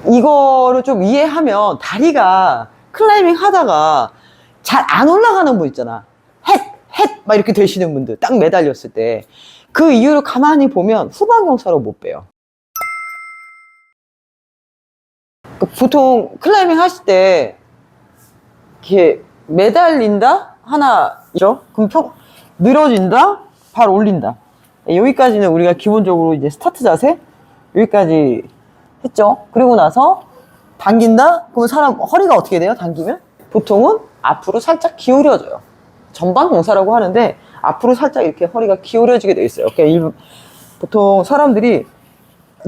이거를 좀 이해하면 다리가 클라이밍 하다가 잘 안 올라가는 분 있잖아. 헷! 막 이렇게 되시는 분들 딱 매달렸을 때 그 이유를 가만히 보면 후방 경사로 못 빼요. 보통 클라이밍 하실 때 이렇게 매달린다? 하나죠? 그럼 늘어진다? 발 올린다. 여기까지는 우리가 기본적으로 이제 스타트 자세 여기까지 했죠. 그리고 나서 당긴다? 그러면 사람 허리가 어떻게 돼요? 당기면? 보통은 앞으로 살짝 기울여져요. 전방 경사라고 하는데 앞으로 살짝 이렇게 허리가 기울여지게 돼 있어요. 보통 사람들이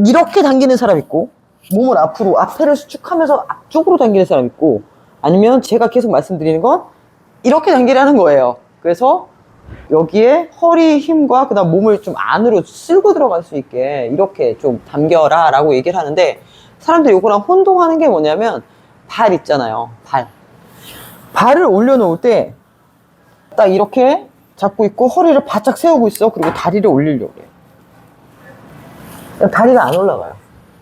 이렇게 당기는 사람 있고 몸을 앞으로 앞에를 수축하면서 앞쪽으로 당기는 사람 있고 아니면 제가 계속 말씀드리는 건 이렇게 당기라는 거예요. 그래서 여기에 허리 힘과 그다음 몸을 좀 안으로 쓸고 들어갈 수 있게 이렇게 좀 당겨라 라고 얘기를 하는데 사람들이 이거랑 혼동하는 게 뭐냐면 발 있잖아요. 발을 올려놓을 때 딱 이렇게 잡고 있고 허리를 바짝 세우고 있어. 그리고 다리를 올리려고 해요. 다리가 안 올라가요.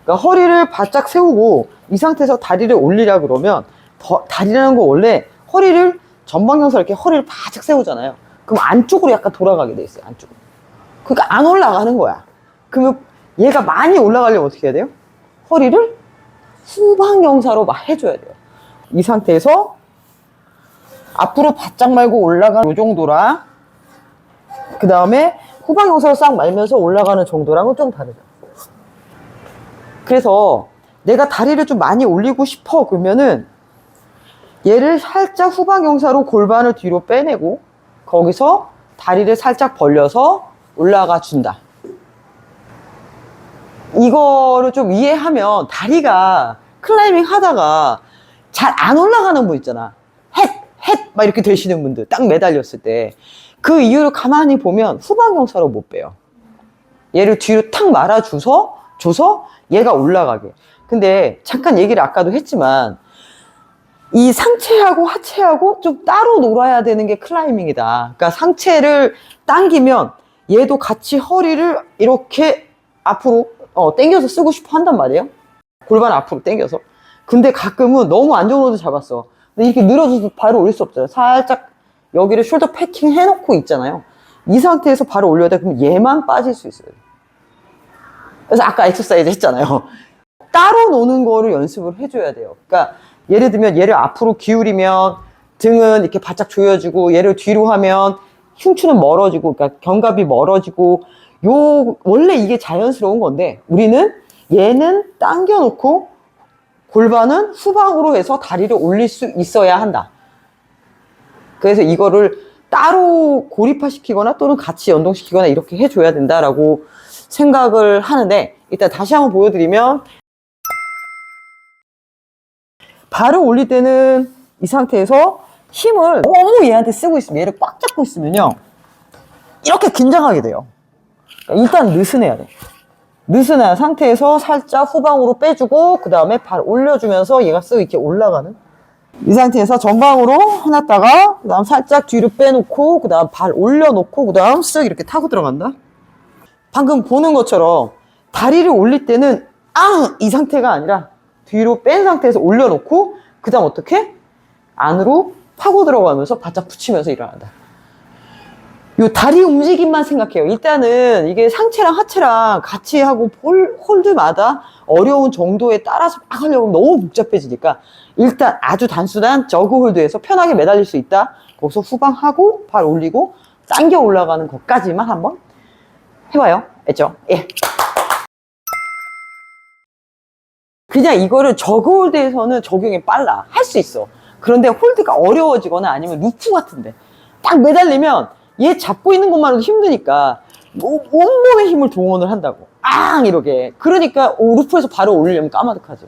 그러니까 허리를 바짝 세우고 이 상태에서 다리를 올리라 그러면 다리라는 거 원래 허리를 전방경사 이렇게 허리를 바짝 세우잖아요. 그럼 안쪽으로 약간 돌아가게 돼 있어요. 안쪽으로. 그러니까 안 올라가는 거야. 그러면 얘가 많이 올라가려면 어떻게 해야 돼요? 허리를 후방경사로 막 해줘야 돼요. 이 상태에서 앞으로 바짝 말고 올라가는 이 정도랑 그 다음에 후방경사로 싹 말면서 올라가는 정도랑은 좀 다르죠. 그래서 내가 다리를 좀 많이 올리고 싶어 그러면은 얘를 살짝 후방경사로 골반을 뒤로 빼내고 거기서 다리를 살짝 벌려서 올라가 준다. 이거를 좀 이해하면 다리가 클라이밍 하다가 잘 안 올라가는 분 있잖아. 헷! 막 이렇게 되시는 분들 딱 매달렸을 때 그 이유를 가만히 보면 후방경사로 못 빼요. 얘를 뒤로 탁 말아줘서 얘가 올라가게. 근데 잠깐 얘기를 아까도 했지만 이 상체하고 하체하고 좀 따로 놀아야 되는 게 클라이밍이다. 그러니까 상체를 당기면 얘도 같이 허리를 이렇게 앞으로 당겨서 쓰고 싶어 한단 말이에요. 골반 앞으로 당겨서. 근데 가끔은 너무 안정으로도 잡았어. 근데 이렇게 늘어져서 발을 올릴 수 없잖아요. 살짝 여기를 숄더 패킹 해놓고 있잖아요. 이 상태에서 발을 올려야 돼. 그럼 얘만 빠질 수 있어요. 그래서 아까 엑서사이즈 했잖아요. 따로 노는 거를 연습을 해줘야 돼요. 그러니까 예를 들면 얘를 앞으로 기울이면 등은 이렇게 바짝 조여지고 얘를 뒤로 하면 흉추는 멀어지고 그러니까 견갑이 멀어지고 원래 이게 자연스러운 건데 우리는 얘는 당겨놓고 골반은 후방으로 해서 다리를 올릴 수 있어야 한다. 그래서 이거를 따로 고립화시키거나 또는 같이 연동시키거나 이렇게 해줘야 된다라고 생각을 하는데 일단 다시 한번 보여드리면 발을 올릴 때는 이 상태에서 힘을 너무 얘한테 쓰고 있으면 얘를 꽉 잡고 있으면요 이렇게 긴장하게 돼요. 일단 느슨해야 돼. 느슨한 상태에서 살짝 후방으로 빼주고 그 다음에 발 올려주면서 얘가 쓱 이렇게 올라가는 이 상태에서 전방으로 해놨다가 그 다음 살짝 뒤로 빼놓고 그 다음 발 올려놓고 그 다음 쓱 이렇게 타고 들어간다. 방금 보는 것처럼 다리를 올릴 때는 이 상태가 아니라 뒤로 뺀 상태에서 올려놓고 그 다음 어떻게? 안으로 파고 들어가면서 바짝 붙이면서 일어난다. 요 다리 움직임만 생각해요. 일단은 이게 상체랑 하체랑 같이 하고 홀드마다 어려운 정도에 따라서 막 하려고 하면 너무 복잡해지니까 일단 아주 단순한 저그 홀드에서 편하게 매달릴 수 있다. 거기서 후방하고 발 올리고 당겨 올라가는 것까지만 한번 해봐요. 알죠? 예. 그냥 이거를 저그 홀드에서는 적용이 빨라. 할 수 있어. 그런데 홀드가 어려워지거나 아니면 루프 같은데 딱 매달리면 얘 잡고 있는 것만으로도 힘드니까 온몸의 힘을 동원을 한다고 이렇게 그러니까 루프에서 바로 올리려면 까마득하죠.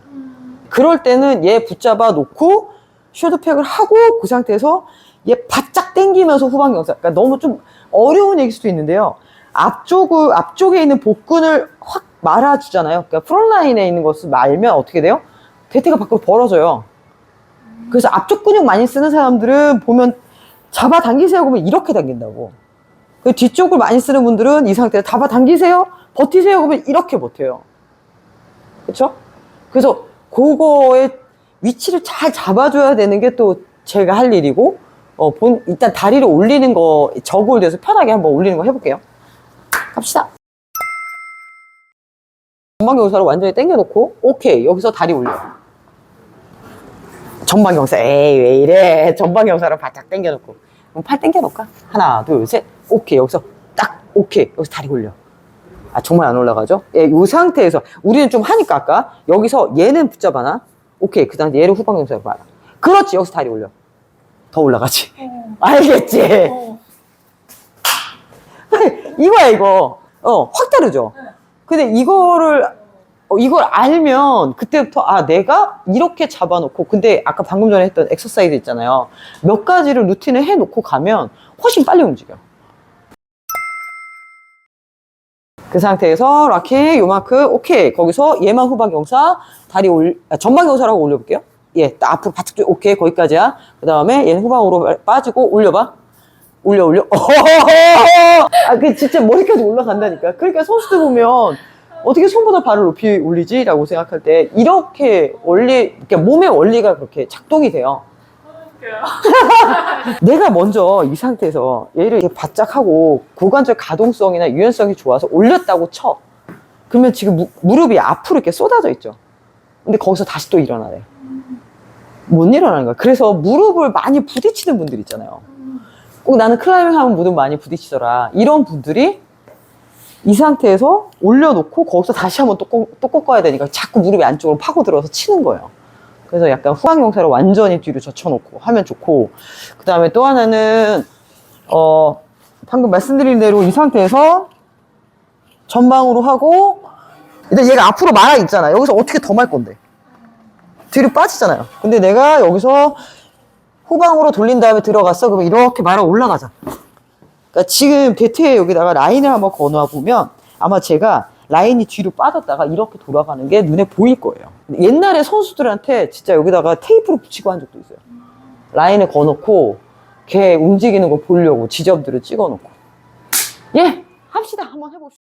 그럴 때는 얘 붙잡아 놓고 숄더팩을 하고 그 상태에서 얘 바짝 당기면서 후방경사. 그러니까 너무 좀 어려운 얘기일 수도 있는데요. 앞쪽에 있는 복근을 확 말아주잖아요. 그러니까 프론라인에 있는 것을 말면 어떻게 돼요? 대퇴가 밖으로 벌어져요. 그래서 앞쪽 근육 많이 쓰는 사람들은 보면 잡아 당기세요 그러면 이렇게 당긴다고. 그 뒤쪽을 많이 쓰는 분들은 이 상태에서 잡아 당기세요 버티세요 그러면 이렇게 버텨요. 그렇죠? 그래서 그거의 위치를 잘 잡아줘야 되는 게 또 제가 할 일이고, 일단 다리를 올리는 거, 저골드에서 편하게 한번 올리는 거 해볼게요. 갑시다. 전방경사로 완전히 당겨놓고, 오케이. 여기서 다리 올려. 전방경사, 에이, 왜 이래. 전방경사로 바짝 당겨놓고. 그럼 팔 당겨놓을까? 하나, 둘, 셋. 오케이. 여기서 딱, 오케이. 여기서 다리 올려. 아, 정말 안 올라가죠? 예, 이 상태에서. 우리는 좀 하니까 아까. 여기서 얘는 붙잡아놔. 오케이. 그 다음에 얘를 후방경사로 봐라. 그렇지. 여기서 다리 올려. 더 올라가지. 알겠지? 이거야, 이거. 확 다르죠? 근데 이걸 알면 그때부터 내가 이렇게 잡아놓고, 근데 아까 방금 전에 했던 엑서사이즈 있잖아요. 몇 가지를 루틴을 해놓고 가면 훨씬 빨리 움직여. 그 상태에서 라켓 요만큼, 오케이. 거기서 얘만 후방경사, 전방경사라고 올려볼게요. 예, 딱 앞으로 바짝 쭉, 오케이. 거기까지야. 그 다음에 얘는 후방으로 빠지고 올려봐. 올려. 그 진짜 머리까지 올라간다니까. 그러니까 선수들 보면 어떻게 손보다 발을 높이 올리지? 라고 생각할 때 이렇게 그러니까 몸의 원리가 그렇게 작동이 돼요. 내가 먼저 이 상태에서 얘를 이렇게 바짝 하고 고관절 가동성이나 유연성이 좋아서 올렸다고 쳐. 그러면 지금 무릎이 앞으로 이렇게 쏟아져 있죠. 근데 거기서 다시 또 일어나래. 못 일어나는 거야. 그래서 무릎을 많이 부딪히는 분들 있잖아요. 꼭 나는 클라이밍 하면 무릎 많이 부딪히더라. 이런 분들이 이 상태에서 올려놓고 거기서 다시 한번 또 꺾어야 되니까 자꾸 무릎이 안쪽으로 파고들어서 치는 거예요. 그래서 약간 후방경사로 완전히 뒤로 젖혀놓고 하면 좋고, 그 다음에 또 하나는 방금 말씀드린 대로 이 상태에서 전방으로 하고, 일단 얘가 앞으로 말아 있잖아. 여기서 어떻게 더 말 건데? 뒤로 빠지잖아요. 근데 내가 여기서 후방으로 돌린 다음에 들어갔어. 그러면 이렇게 말아 올라가자. 그러니까 지금 대퇴에 여기다가 라인을 한번 건너와 보면 아마 제가 라인이 뒤로 빠졌다가 이렇게 돌아가는 게 눈에 보일 거예요. 옛날에 선수들한테 진짜 여기다가 테이프로 붙이고 한 적도 있어요. 라인을 거놓고 걔 움직이는 거 보려고 지점들을 찍어 놓고. 예! 합시다. 한번 해봅시다.